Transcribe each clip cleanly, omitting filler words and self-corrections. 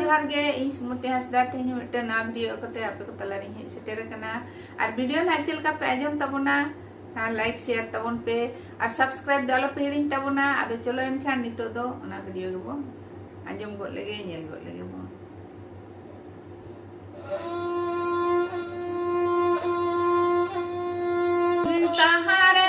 जोहार गे इन सुमति हंसदा तेज मिट्टन ना वीडियो कते आपे को तला रही है सेटेर कना और वीडियो ना चल का पे आजम तबना लाइक शेयर तबन पे और सब्सक्राइब दलो पे हिड़िन तबना आदो चलो एनखान नितो दो ओना वीडियो गेबो आजम गोद लेगे नेल गोद लेगे बो तहारे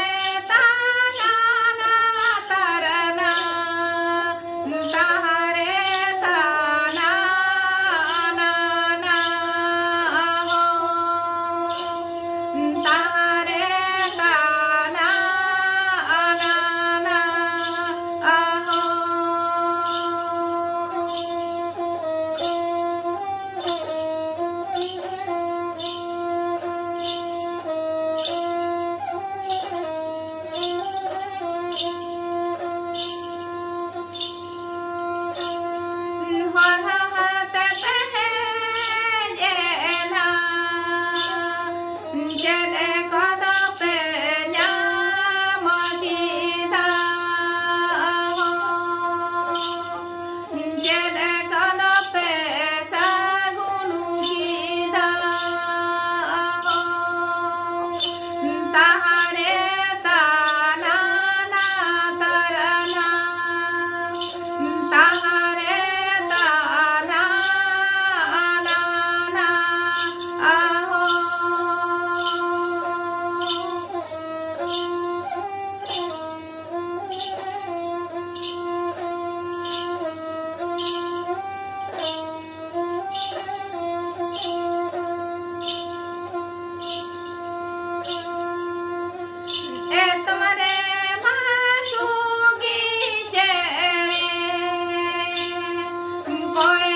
boy